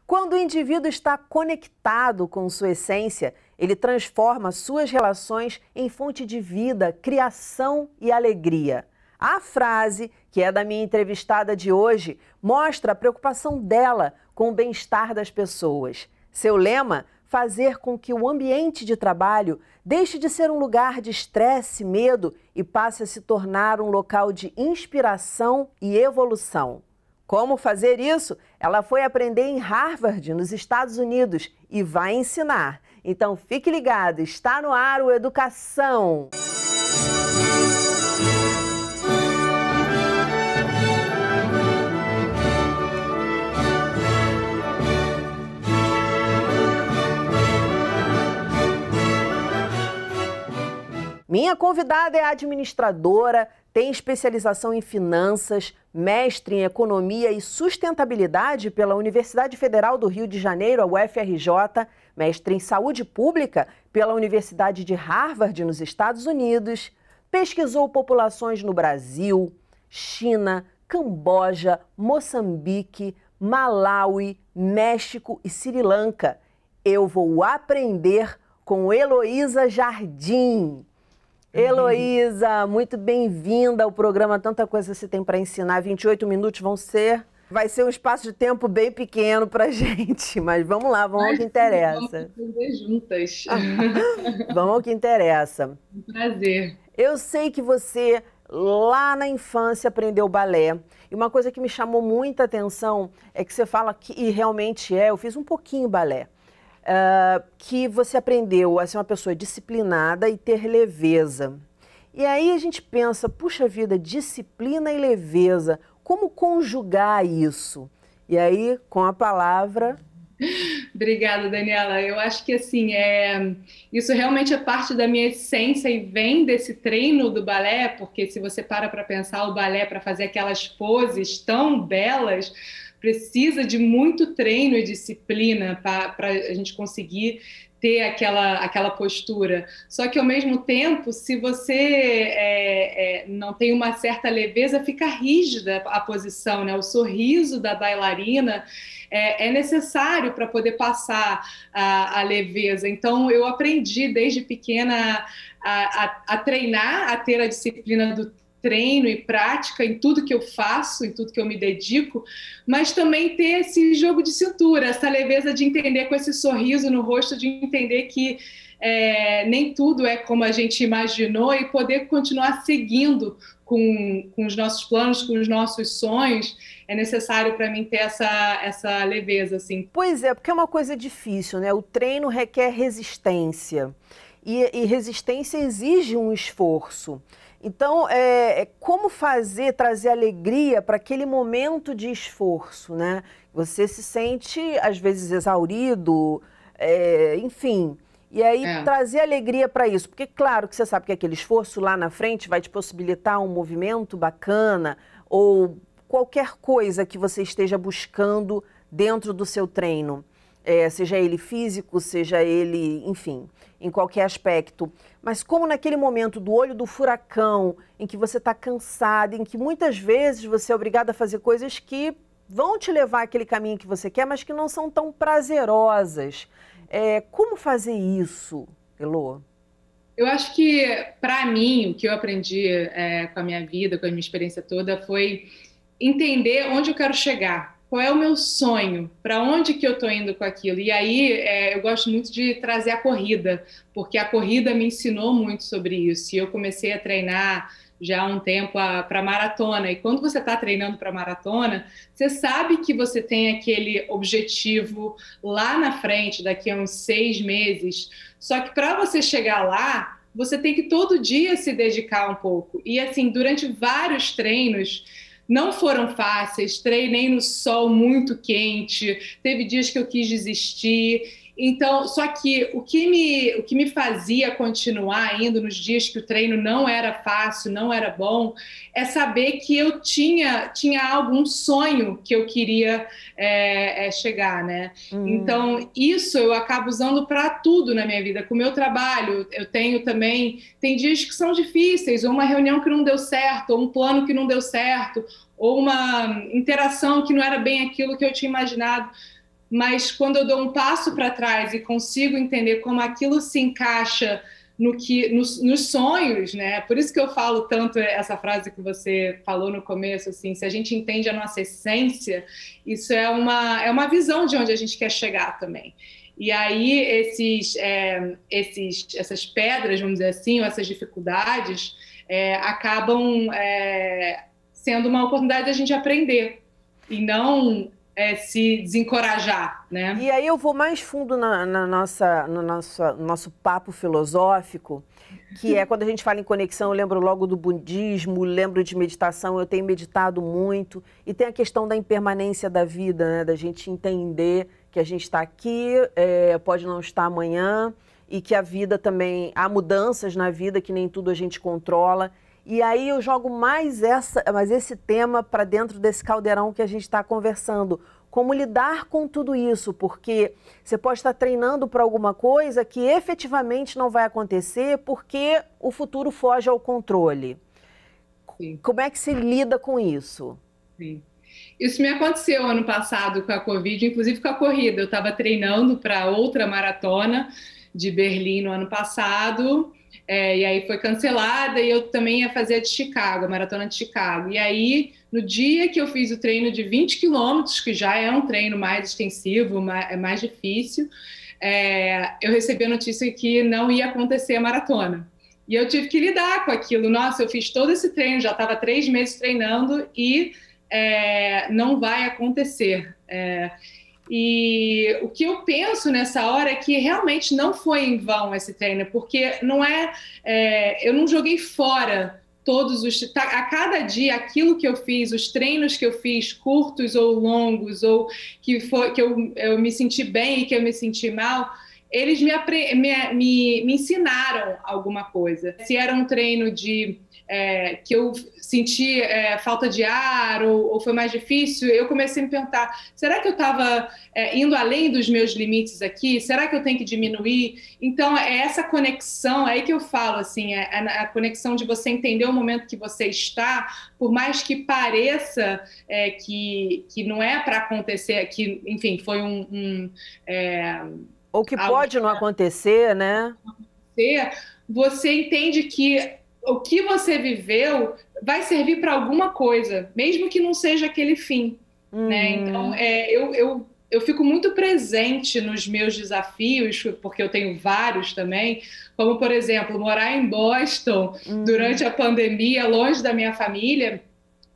Quando o indivíduo está conectado com sua essência, ele transforma suas relações em fonte de vida, criação e alegria. A frase, que é da minha entrevistada de hoje, mostra a preocupação dela com o bem-estar das pessoas. Seu lema: fazer com que o ambiente de trabalho deixe de ser um lugar de estresse, medo e passe a se tornar um local de inspiração e evolução. Como fazer isso? Ela foi aprender em Harvard, nos Estados Unidos, e vai ensinar. Então fique ligado, está no ar o Educação. Minha convidada é administradora, tem especialização em finanças, mestre em economia e sustentabilidade pela Universidade Federal do Rio de Janeiro, a UFRJ, mestre em saúde pública pela Universidade de Harvard, nos Estados Unidos, pesquisou populações no Brasil, China, Camboja, Moçambique, Malawi, México e Sri Lanka. Eu vou aprender com Heloísa Jardim. Heloísa, muito bem-vinda ao programa Tanta Coisa Você Tem para Ensinar. 28 minutos vai ser um espaço de tempo bem pequeno pra gente, mas vamos lá, vamos ao que interessa. Vamos aprender juntas. Vamos ao que interessa. Um prazer. Eu sei que você, lá na infância, aprendeu balé. E uma coisa que me chamou muita atenção é que você fala que, e realmente eu fiz um pouquinho balé. Que você aprendeu a ser uma pessoa disciplinada e ter leveza. E aí a gente pensa, puxa vida, disciplina e leveza, como conjugar isso? E aí, com a palavra... Obrigada, Daniela. Eu acho que assim, isso realmente é parte da minha essência e vem desse treino do balé, porque se você para pensar o balé para fazer aquelas poses tão belas, precisa de muito treino e disciplina para a gente conseguir ter aquela postura. Só que, ao mesmo tempo, se você não tem uma certa leveza, fica rígida a posição, né? O sorriso da bailarina é necessário para poder passar a leveza. Então, eu aprendi desde pequena a treinar, a ter a disciplina do treino e prática em tudo que eu faço, em tudo que eu me dedico, mas também ter esse jogo de cintura, essa leveza de entender com esse sorriso no rosto, de entender que nem tudo é como a gente imaginou e poder continuar seguindo com os nossos planos, com os nossos sonhos. É necessário para mim ter essa leveza, assim. Pois é, porque é uma coisa difícil, né? O treino requer resistência e resistência exige um esforço. Então, como trazer alegria para aquele momento de esforço, né? Você se sente, às vezes, exaurido, enfim. E aí, trazer alegria para isso. Porque, claro, que você sabe que aquele esforço lá na frente vai te possibilitar um movimento bacana ou qualquer coisa que você esteja buscando dentro do seu treino. Seja ele físico, seja ele, enfim, em qualquer aspecto. Mas como naquele momento do olho do furacão, em que você está cansado, em que muitas vezes você é obrigado a fazer coisas que vão te levar àquele caminho que você quer, mas que não são tão prazerosas. Como fazer isso, Elô? Eu acho que, para mim, o que eu aprendi com a minha vida, com a minha experiência toda, foi entender onde eu quero chegar. Qual é o meu sonho? Para onde que eu estou indo com aquilo? E aí eu gosto muito de trazer a corrida, porque a corrida me ensinou muito sobre isso. E eu comecei a treinar já há um tempo para maratona. E quando você está treinando para maratona, você sabe que você tem aquele objetivo lá na frente, daqui a uns 6 meses. Só que para você chegar lá, você tem que todo dia se dedicar um pouco. E assim, durante vários treinos, não foram fáceis, treinei no sol muito quente, teve dias que eu quis desistir. Então, só que o que me fazia continuar indo nos dias que o treino não era fácil, não era bom, é saber que eu tinha algum sonho que eu queria chegar, né? Então, isso eu acabo usando para tudo na minha vida. Com o meu trabalho, eu tenho também... Tem dias que são difíceis, ou uma reunião que não deu certo, ou um plano que não deu certo, ou uma interação que não era bem aquilo que eu tinha imaginado. mas quando eu dou um passo para trás e consigo entender como aquilo se encaixa nos sonhos, né? Por isso que eu falo tanto essa frase que você falou no começo, assim, se a gente entende a nossa essência, isso é uma visão de onde a gente quer chegar também. E aí essas pedras, vamos dizer assim, ou essas dificuldades acabam sendo uma oportunidade de a gente aprender e não se desencorajar, né? E aí eu vou mais fundo no nosso papo filosófico, que é quando a gente fala em conexão, eu lembro logo do budismo, lembro de meditação, eu tenho meditado muito, e tem a questão da impermanência da vida, né? Da gente entender que a gente está aqui, pode não estar amanhã, e que a vida também, há mudanças na vida, que nem tudo a gente controla. E aí eu jogo mais esse tema para dentro desse caldeirão que a gente está conversando. Como lidar com tudo isso, porque você pode estar treinando para alguma coisa que efetivamente não vai acontecer porque o futuro foge ao controle. Sim. Como é que se lida com isso? Sim. Isso me aconteceu ano passado com a Covid, inclusive com a corrida. Eu estava treinando para outra maratona de Berlim no ano passado, e aí foi cancelada, e eu também ia fazer a de Chicago, a maratona de Chicago. E aí, no dia que eu fiz o treino de 20 quilômetros, que já é um treino mais extensivo, mais difícil, eu recebi a notícia que não ia acontecer a maratona. E eu tive que lidar com aquilo. Nossa, eu fiz todo esse treino, já estava 3 meses treinando e não vai acontecer. E o que eu penso nessa hora é que realmente não foi em vão esse treino, porque eu não joguei fora a cada dia aquilo que eu fiz, os treinos que eu fiz, curtos ou longos, ou que eu me senti bem e que eu me senti mal, eles me ensinaram alguma coisa. Se era um treino que eu senti falta de ar ou foi mais difícil, eu comecei a me perguntar, será que eu estava indo além dos meus limites aqui? Será que eu tenho que diminuir? Então, é essa conexão, é aí que eu falo, assim, a conexão de você entender o momento que você está, por mais que pareça que não é para acontecer, que, enfim, foi ou que pode não acontecer, né? Você entende que o que você viveu vai servir para alguma coisa, mesmo que não seja aquele fim, né? Então, eu fico muito presente nos meus desafios, porque eu tenho vários também, como, por exemplo, morar em Boston durante a pandemia, longe da minha família,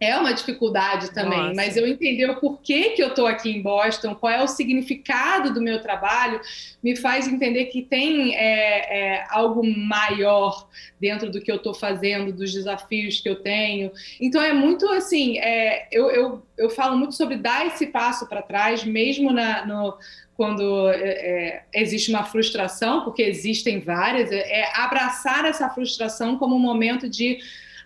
é uma dificuldade também. Nossa. Mas eu entender o porquê que eu estou aqui em Boston, qual é o significado do meu trabalho, me faz entender que tem algo maior dentro do que eu estou fazendo, dos desafios que eu tenho. Então, é muito assim, eu falo muito sobre dar esse passo para trás, mesmo quando existe uma frustração, porque existem várias, abraçar essa frustração como um momento de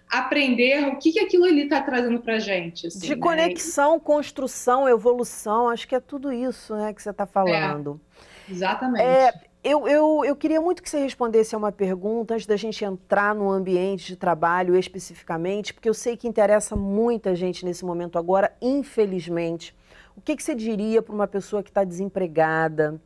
aprender o que aquilo ali está trazendo para a gente. Assim, de conexão, construção, evolução, acho que é tudo isso, né, que você está falando. Exatamente. Eu queria muito que você respondesse a uma pergunta antes da gente entrar no ambiente de trabalho especificamente, porque eu sei que interessa muita gente nesse momento agora, infelizmente. O que você diria para uma pessoa que está desempregada,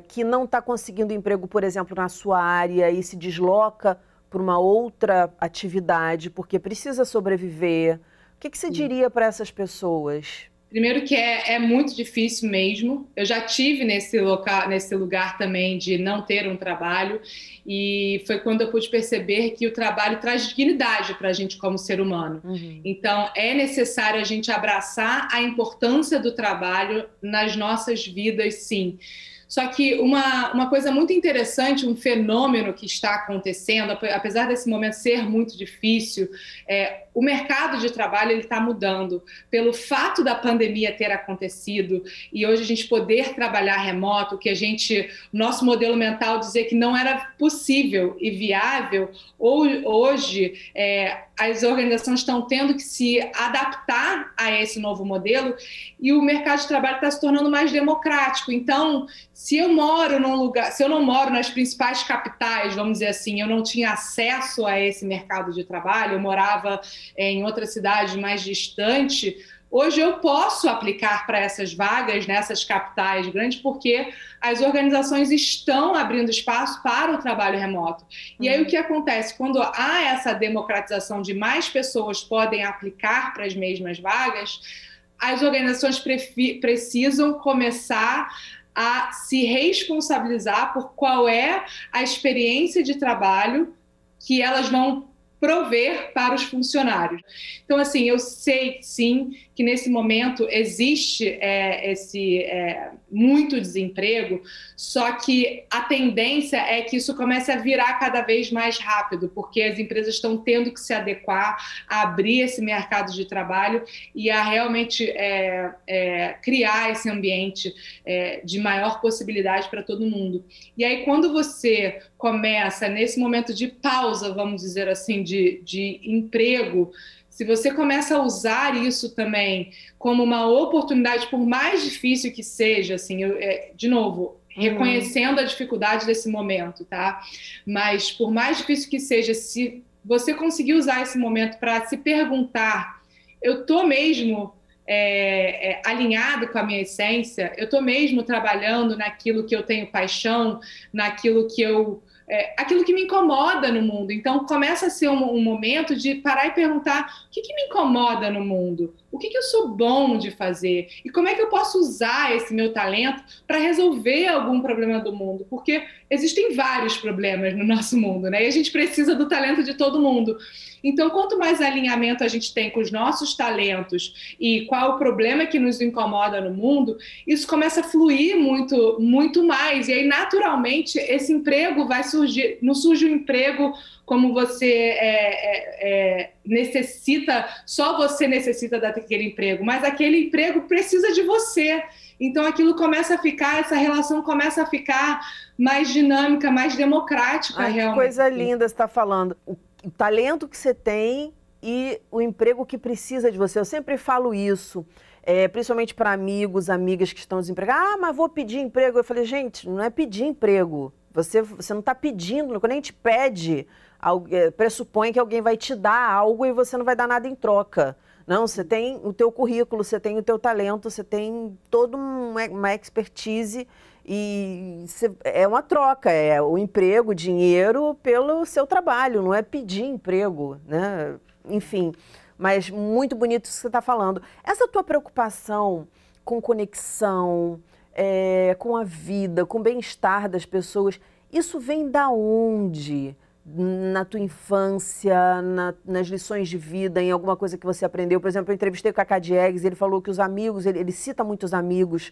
que não está conseguindo emprego, por exemplo, na sua área e se desloca para uma outra atividade, porque precisa sobreviver? O que você diria para essas pessoas? Primeiro que é muito difícil mesmo. Eu já tive nesse lugar também de não ter um trabalho, e foi quando eu pude perceber que o trabalho traz dignidade para a gente como ser humano. Então, é necessário a gente abraçar a importância do trabalho nas nossas vidas, sim. Só que uma coisa muito interessante, um fenômeno que está acontecendo, apesar desse momento ser muito difícil, o mercado de trabalho está mudando. Pelo fato da pandemia ter acontecido e hoje a gente poder trabalhar remoto, que nosso modelo mental dizer que não era possível e viável, hoje as organizações estão tendo que se adaptar a esse novo modelo e o mercado de trabalho está se tornando mais democrático. Então, se eu não moro nas principais capitais, vamos dizer assim, eu não tinha acesso a esse mercado de trabalho, eu morava em outra cidade mais distante, Hoje eu posso aplicar para essas vagas, nessas capitais grandes, porque as organizações estão abrindo espaço para o trabalho remoto. E aí o que acontece? Quando há essa democratização de mais pessoas podem aplicar para as mesmas vagas, as organizações precisam começar a se responsabilizar por qual é a experiência de trabalho que elas vão prover para os funcionários. Então, assim, eu sei, sim, que nesse momento existe muito desemprego, só que a tendência é que isso comece a virar cada vez mais rápido, porque as empresas estão tendo que se adequar a abrir esse mercado de trabalho e a realmente criar esse ambiente de maior possibilidade para todo mundo. E aí, quando você começa, nesse momento de pausa, vamos dizer assim, de emprego, se você começa a usar isso também como uma oportunidade, por mais difícil que seja, assim, de novo, reconhecendo a dificuldade desse momento, tá? Mas por mais difícil que seja, se você conseguir usar esse momento para se perguntar, eu estou mesmo alinhado com a minha essência, eu estou mesmo trabalhando naquilo que eu tenho paixão, naquilo que aquilo que me incomoda no mundo. Então, começa a ser um momento de parar e perguntar o que me incomoda no mundo? O que eu sou bom de fazer? E como é que eu posso usar esse meu talento para resolver algum problema do mundo? Porque existem vários problemas no nosso mundo, né? E a gente precisa do talento de todo mundo. Então, quanto mais alinhamento a gente tem com os nossos talentos e qual o problema que nos incomoda no mundo, isso começa a fluir muito, muito mais. E aí, naturalmente, esse emprego vai surgir. Não surge um emprego como você necessita, só você necessita daquele emprego, mas aquele emprego precisa de você. Então, aquilo começa a ficar, essa relação começa a ficar mais dinâmica, mais democrática, realmente. Que coisa linda você está falando. O talento que você tem e o emprego que precisa de você. Eu sempre falo isso, principalmente para amigos, amigas que estão desempregados. Ah, mas vou pedir emprego. Eu falei, gente, não é pedir emprego. Você não está pedindo, quando a gente pede, pressupõe que alguém vai te dar algo e você não vai dar nada em troca. Não, você tem o teu currículo, você tem o teu talento, você tem toda uma expertise e é uma troca, é o emprego, o dinheiro pelo seu trabalho, não é pedir emprego, né? Enfim, mas muito bonito isso que você está falando. Essa tua preocupação com conexão, com a vida, com o bem-estar das pessoas, isso vem da onde? Na tua infância, nas lições de vida, em alguma coisa que você aprendeu? Por exemplo, eu entrevistei o Cacá Diegues, ele falou que os amigos, ele cita muitos amigos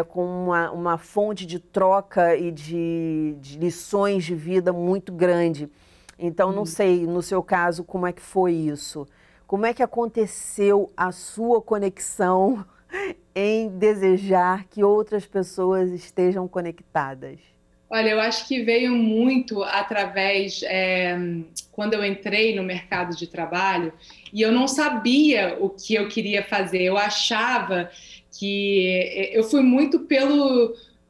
com uma fonte de troca e de lições de vida muito grande. Então, não sei, no seu caso, como é que foi isso? Como é que aconteceu a sua conexão em desejar que outras pessoas estejam conectadas? Olha, eu acho que veio muito através, quando eu entrei no mercado de trabalho, e eu não sabia o que eu queria fazer. Eu achava que eu fui muito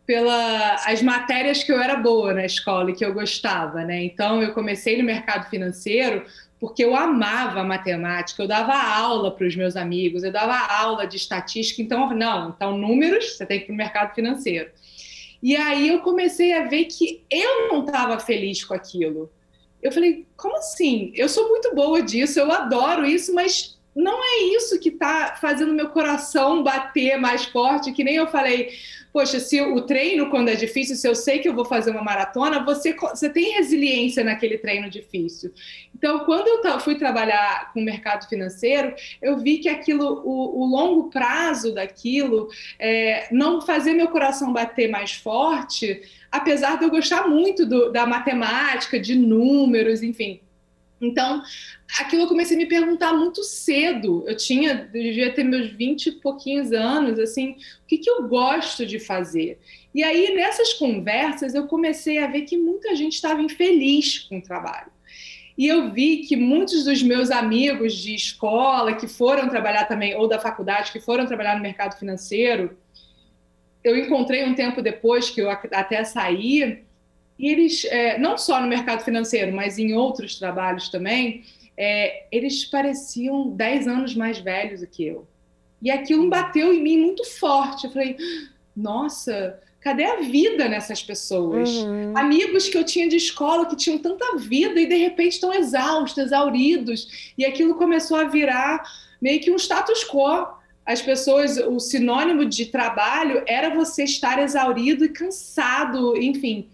pelas matérias que eu era boa na escola e que eu gostava, né? Então, eu comecei no mercado financeiro porque eu amava matemática, eu dava aula para os meus amigos, eu dava aula de estatística. Então, números, você tem que ir para o mercado financeiro. E aí eu comecei a ver que eu não estava feliz com aquilo. Eu falei, como assim? Eu sou muito boa disso, eu adoro isso, mas não é isso que está fazendo meu coração bater mais forte, que nem eu falei, poxa, se o treino, quando é difícil, se eu sei que eu vou fazer uma maratona, você tem resiliência naquele treino difícil. Então, quando eu fui trabalhar com o mercado financeiro, eu vi que aquilo, o longo prazo daquilo, não fazia meu coração bater mais forte, apesar de eu gostar muito da matemática, de números, enfim. Então, aquilo eu comecei a me perguntar muito cedo. Eu devia ter meus 20 e pouquinhos anos, assim, o que eu gosto de fazer? E aí, nessas conversas, eu comecei a ver que muita gente estava infeliz com o trabalho. E eu vi que muitos dos meus amigos de escola, que foram trabalhar também, ou da faculdade, que foram trabalhar no mercado financeiro, eu encontrei um tempo depois que eu até saí, e eles, não só no mercado financeiro, mas em outros trabalhos também, eles pareciam 10 anos mais velhos do que eu. E aquilo bateu em mim muito forte. Eu falei, nossa, cadê a vida nessas pessoas? Uhum. Amigos que eu tinha de escola que tinham tanta vida e de repente estão exaustos, exauridos. E aquilo começou a virar meio que um status quo. As pessoas, o sinônimo de trabalho era você estar exaurido e cansado, enfim.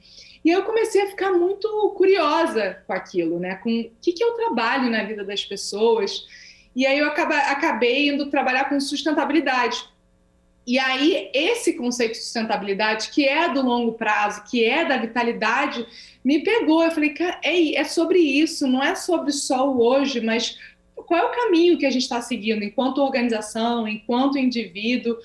E eu comecei a ficar muito curiosa com aquilo, né? Com o que é o trabalho na vida das pessoas. E aí eu acabei indo trabalhar com sustentabilidade. E aí, esse conceito de sustentabilidade, que é do longo prazo, que é da vitalidade, me pegou. Eu falei, cara, é sobre isso, não é sobre só o hoje, mas qual é o caminho que a gente está seguindo enquanto organização, enquanto indivíduo.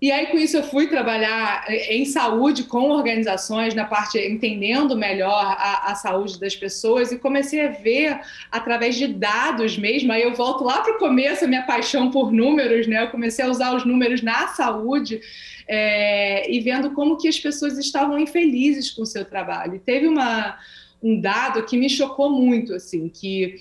E aí, com isso, eu fui trabalhar em saúde com organizações, na parte entendendo melhor a saúde das pessoas, e comecei a ver através de dados mesmo. Aí eu volto lá para o começo, a minha paixão por números, né? Eu comecei a usar os números na saúde, e vendo como que as pessoas estavam infelizes com o seu trabalho. E teve um dado que me chocou muito, assim, que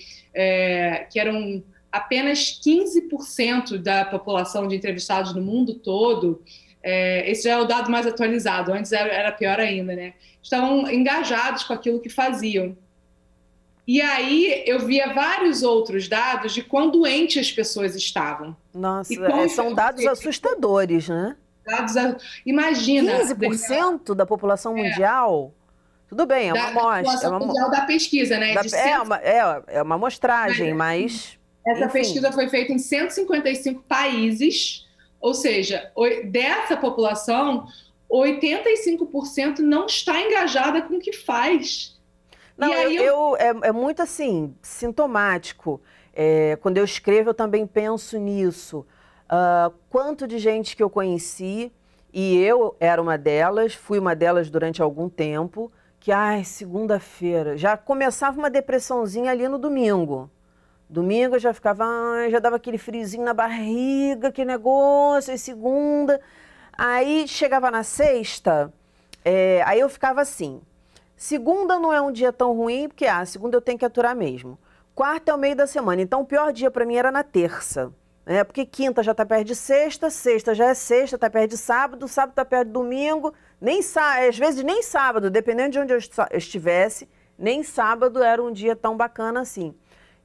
eram apenas 15% da população de entrevistados no mundo todo, esse já é o dado mais atualizado, antes era pior ainda, né? Estavam engajados com aquilo que faziam. E aí eu via vários outros dados de quão doentes as pessoas estavam. Nossa, são dados assustadores, né? Imagina, 15% da população mundial? Tudo bem, é uma amostra. Da população mundial da pesquisa, né? É uma amostragem, mas... Essa enfim. pesquisa foi feita em 155 países, ou seja, dessa população, 85% não está engajada com o que faz. Não, e aí é muito assim, sintomático. Quando eu escrevo, eu também penso nisso. Quanto de gente que eu conheci, e eu era uma delas, fui uma delas durante algum tempo, que, segunda-feira, já começava uma depressãozinha ali no domingo. Domingo eu já ficava, já dava aquele friozinho na barriga, que negócio, e segunda. Aí chegava na sexta, aí eu ficava assim. Segunda não é um dia tão ruim, porque segunda eu tenho que aturar mesmo. Quarta é o meio da semana, então o pior dia para mim era na terça. Porque quinta já tá perto de sexta, sexta já é sexta, tá perto de sábado, sábado tá perto de domingo, às vezes nem sábado, dependendo de onde eu estivesse, nem sábado era um dia tão bacana assim.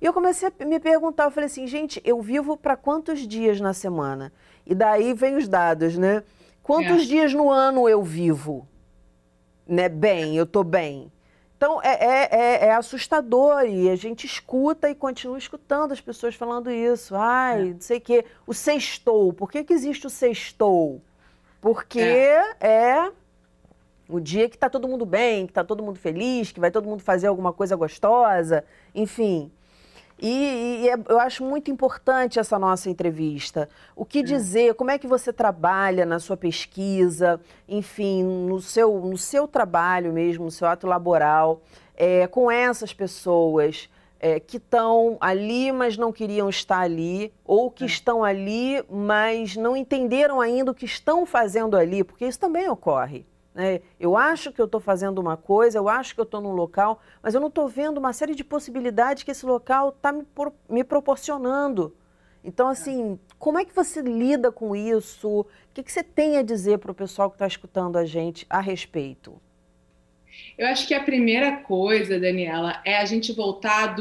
E eu comecei a me perguntar, eu falei assim, gente, eu vivo para quantos dias na semana? E daí vem os dados, né? Quantos dias no ano eu vivo? Né? Bem, eu tô bem. Então, é assustador e a gente escuta e continua escutando as pessoas falando isso. Não sei o quê. O sextou. Por que existe o sextou? Porque é o dia que tá todo mundo bem, que tá todo mundo feliz, que vai todo mundo fazer alguma coisa gostosa, enfim... eu acho muito importante essa nossa entrevista. O que dizer, como é que você trabalha na sua pesquisa, enfim, no seu trabalho mesmo, no seu ato laboral, com essas pessoas que estão ali, mas não queriam estar ali, ou que estão ali, mas não entenderam ainda o que estão fazendo ali, porque isso também ocorre. Eu acho que eu estou fazendo uma coisa, eu acho que eu estou num local, mas eu não estou vendo uma série de possibilidades que esse local está me proporcionando. Então, assim, como é que você lida com isso? O que você tem a dizer para o pessoal que está escutando a gente a respeito? Eu acho que a primeira coisa, Daniela, é a gente voltar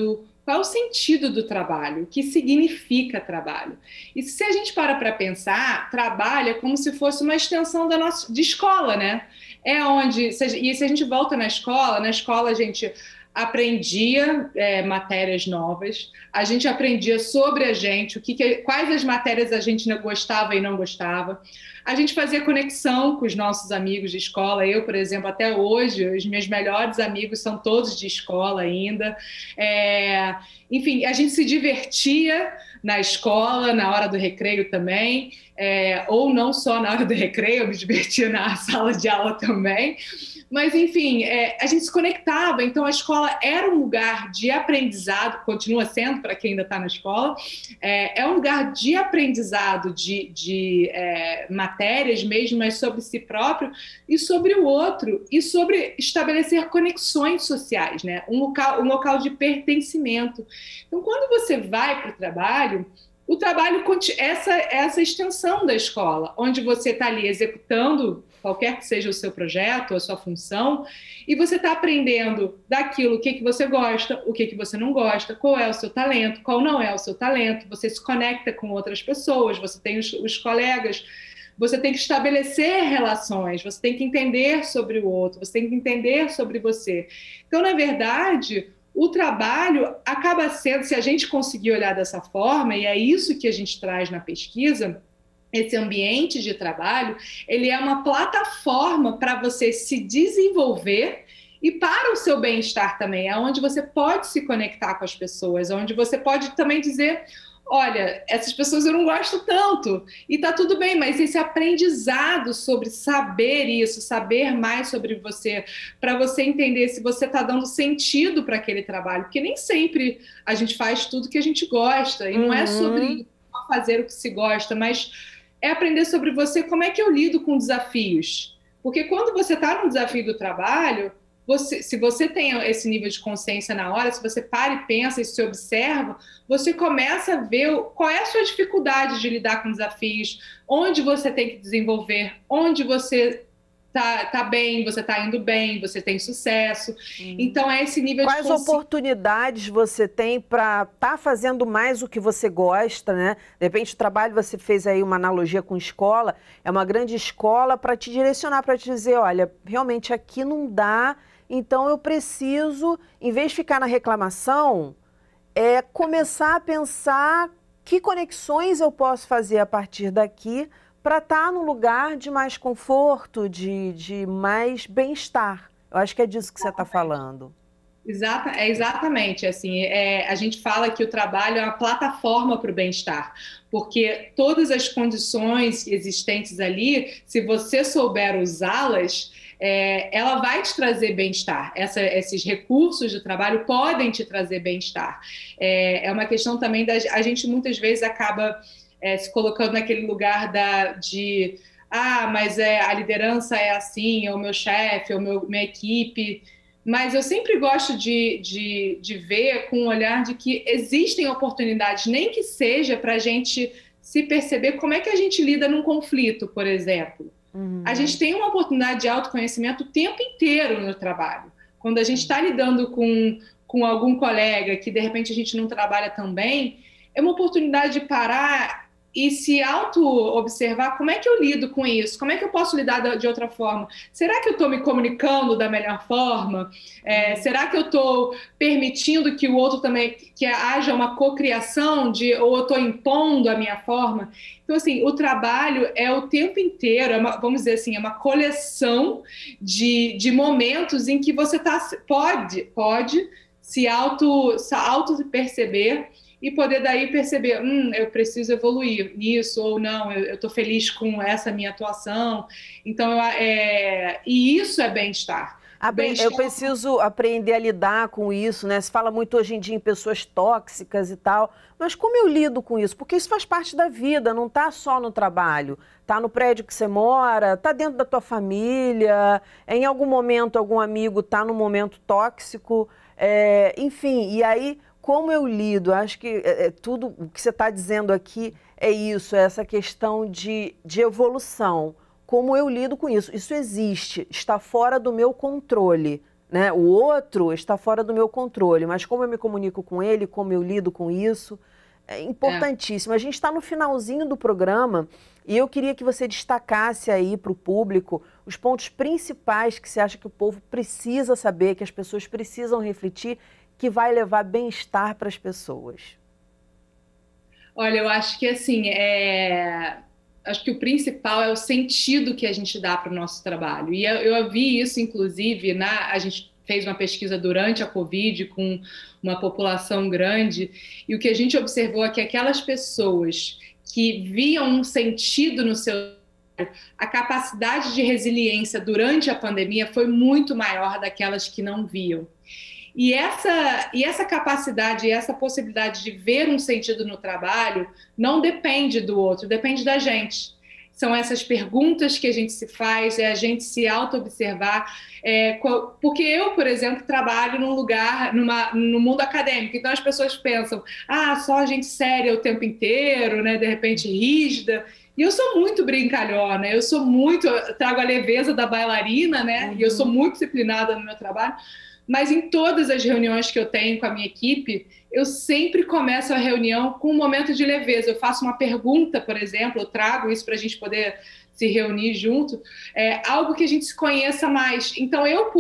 qual é o sentido do trabalho, o que significa trabalho. E se a gente para pensar, trabalho é como se fosse uma extensão de escola, né? E se a gente volta na escola a gente aprendia matérias novas, a gente aprendia sobre a gente, quais as matérias a gente gostava e não gostava. A gente fazia conexão com os nossos amigos de escola. Eu, por exemplo, até hoje, os meus melhores amigos são todos de escola ainda. Enfim, a gente se divertia na escola, na hora do recreio também, ou não só na hora do recreio, eu me divertia na sala de aula também. Mas, enfim, a gente se conectava, então a escola era um lugar de aprendizado, continua sendo para quem ainda está na escola, é um lugar de aprendizado de matérias mesmo, mas sobre si próprio e sobre o outro, e sobre estabelecer conexões sociais, né? Um local de pertencimento. Então, quando você vai para o trabalho, O trabalho, essa extensão da escola, onde você está ali executando qualquer que seja o seu projeto, a sua função, e você está aprendendo daquilo, o que, que você gosta, o que, que você não gosta, qual é o seu talento, qual não é o seu talento, você se conecta com outras pessoas, você tem os colegas, você tem que estabelecer relações, você tem que entender sobre o outro, você tem que entender sobre você. Então, na verdade, o trabalho acaba sendo, se a gente conseguir olhar dessa forma, e é isso que a gente traz na pesquisa, esse ambiente de trabalho, ele é uma plataforma para você se desenvolver e para o seu bem-estar também, é onde você pode se conectar com as pessoas, onde você pode também dizer, olha, essas pessoas eu não gosto tanto, e tá tudo bem, mas esse aprendizado sobre saber isso, saber mais sobre você, para você entender se você está dando sentido para aquele trabalho, porque nem sempre a gente faz tudo que a gente gosta, e não é sobre fazer o que se gosta, mas é aprender sobre você, como é que eu lido com desafios. Porque quando você está no desafio do trabalho, se você tem esse nível de consciência na hora, se você para e pensa e se observa, você começa a ver qual é a sua dificuldade de lidar com desafios, onde você tem que desenvolver, onde você tá bem, você está indo bem, você tem sucesso. Então, é esse nível de consciência. Quais oportunidades você tem para estar fazendo mais o que você gosta, né? De repente, o trabalho, você fez aí uma analogia com escola, é uma grande escola para te direcionar, para te dizer, olha, realmente aqui não dá. Então, eu preciso, em vez de ficar na reclamação, começar a pensar que conexões eu posso fazer a partir daqui para estar num lugar de mais conforto, de mais bem-estar. Eu acho que é disso que você está falando. Exatamente, assim, a gente fala que o trabalho é uma plataforma para o bem-estar, porque todas as condições existentes ali, se você souber usá-las, ela vai te trazer bem-estar. Esses recursos de trabalho podem te trazer bem-estar. É uma questão também a gente muitas vezes acaba se colocando naquele lugar mas a liderança é assim, ou o meu chefe, ou minha equipe. Mas eu sempre gosto de ver com o olhar de que existem oportunidades, nem que seja para a gente se perceber como é que a gente lida num conflito, por exemplo. A gente tem uma oportunidade de autoconhecimento o tempo inteiro no trabalho. Quando a gente está lidando com algum colega que, de repente, a gente não trabalha tão bem, é uma oportunidade de parar e se auto-observar como é que eu lido com isso, como é que eu posso lidar de outra forma. Será que eu estou me comunicando da melhor forma? Será que eu estou permitindo que o outro também, que haja uma cocriação, ou eu estou impondo a minha forma? Então, assim, o trabalho é o tempo inteiro, vamos dizer assim, é uma coleção de momentos em que você pode se auto-perceber e poder daí perceber, eu preciso evoluir nisso, ou não, eu estou feliz com essa minha atuação. Então, e isso é bem-estar. Eu preciso aprender a lidar com isso, né? Se fala muito hoje em dia em pessoas tóxicas e tal, mas como eu lido com isso? Porque isso faz parte da vida, não está só no trabalho. Está no prédio que você mora, está dentro da tua família, em algum momento algum amigo está num momento tóxico, enfim, e aí como eu lido? Acho que tudo o que você está dizendo aqui é isso, é essa questão de evolução. Como eu lido com isso? Isso existe, está fora do meu controle, né? O outro está fora do meu controle, mas como eu me comunico com ele, como eu lido com isso, é importantíssimo. A gente está no finalzinho do programa e eu queria que você destacasse aí para o público os pontos principais que você acha que o povo precisa saber, que as pessoas precisam refletir, que vai levar bem-estar para as pessoas. Olha, eu acho que assim, acho que o principal é o sentido que a gente dá para o nosso trabalho. E eu vi isso, inclusive, a gente fez uma pesquisa durante a Covid com uma população grande, e o que a gente observou é que aquelas pessoas que viam um sentido no seu trabalho, a capacidade de resiliência durante a pandemia foi muito maior daquelas que não viam. E essa capacidade e essa possibilidade de ver um sentido no trabalho não depende do outro, depende da gente. são essas perguntas que a gente se faz, é a gente se auto-observar. Porque eu, por exemplo, trabalho num lugar, no mundo acadêmico, então as pessoas pensam, só gente séria o tempo inteiro, né, de repente rígida, e eu sou muito brincalhona, eu trago a leveza da bailarina, né, e eu sou muito disciplinada no meu trabalho, mas em todas as reuniões que eu tenho com a minha equipe, eu sempre começo a reunião com um momento de leveza. Eu faço uma pergunta, por exemplo, eu trago isso para a gente poder se reunir junto, algo que a gente se conheça mais. Então, eu,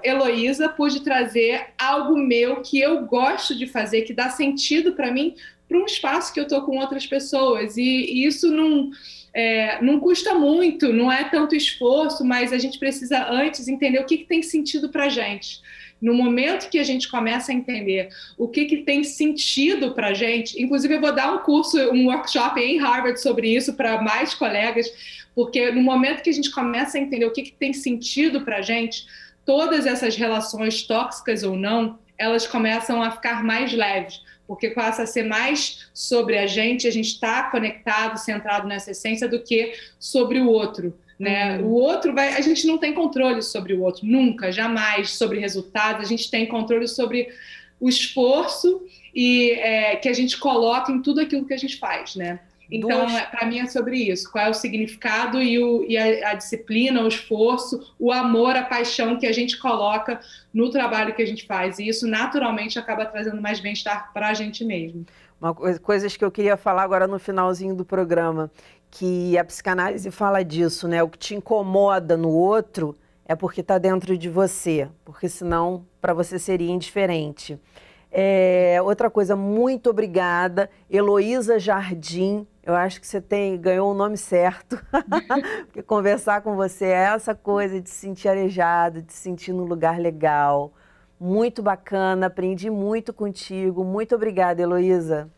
Heloísa, pude trazer algo meu que eu gosto de fazer, que dá sentido para mim, para um espaço que eu estou com outras pessoas. E isso não custa muito, não é tanto esforço, mas a gente precisa antes entender o que tem sentido para a gente. No momento que a gente começa a entender o que tem sentido para a gente, inclusive eu vou dar um workshop em Harvard sobre isso para mais colegas, porque no momento que a gente começa a entender o que tem sentido para a gente, todas essas relações tóxicas ou não, elas começam a ficar mais leves, porque passa a ser mais sobre a gente está conectado, centrado nessa essência do que sobre o outro. Né? O outro a gente não tem controle sobre o outro, nunca, jamais sobre resultados, a gente tem controle sobre o esforço que a gente coloca em tudo aquilo que a gente faz, né? Então, para mim é sobre isso, qual é o significado e a disciplina, o esforço, o amor, a paixão que a gente coloca no trabalho que a gente faz, e isso naturalmente acaba trazendo mais bem-estar para a gente mesmo. Coisas que eu queria falar agora no finalzinho do programa, que a psicanálise fala disso, né? O que te incomoda no outro é porque está dentro de você, porque senão para você seria indiferente. Outra coisa, muito obrigada, Heloísa Jardim. Eu acho que você ganhou o nome certo, porque conversar com você é essa coisa de se sentir arejado, de se sentir num lugar legal. Muito bacana, aprendi muito contigo. Muito obrigada, Heloísa.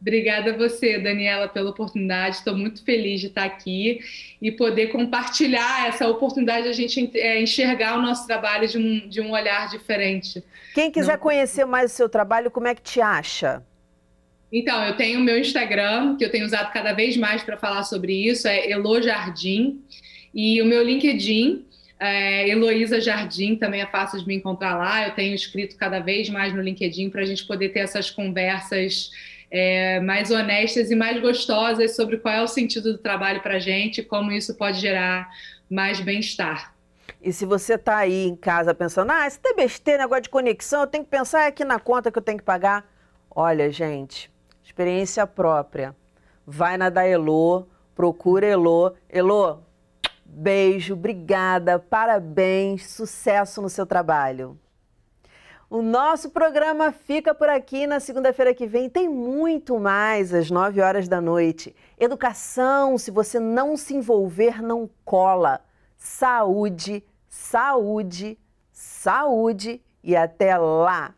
Obrigada a você, Daniela, pela oportunidade. Estou muito feliz de estar aqui e poder compartilhar essa oportunidade de a gente enxergar o nosso trabalho de um olhar diferente. Quem quiser conhecer mais o seu trabalho, como é que te acha? Então, eu tenho o meu Instagram, que eu tenho usado cada vez mais para falar sobre isso, é Elo Jardim. E o meu LinkedIn, Heloísa Jardim, também é fácil de me encontrar lá. Eu tenho escrito cada vez mais no LinkedIn para a gente poder ter essas conversas mais honestas e mais gostosas sobre qual é o sentido do trabalho para a gente e como isso pode gerar mais bem-estar. E se você está aí em casa pensando, isso tem besteira, negócio de conexão, eu tenho que pensar aqui na conta que eu tenho que pagar. Olha, gente, experiência própria. Vai na da Elo, procura Elo. Elo, beijo, obrigada, parabéns, sucesso no seu trabalho. O nosso programa fica por aqui. Na segunda-feira que vem tem muito mais, às 9 horas da noite. Educação, se você não se envolver, não cola. Saúde, saúde, saúde e até lá!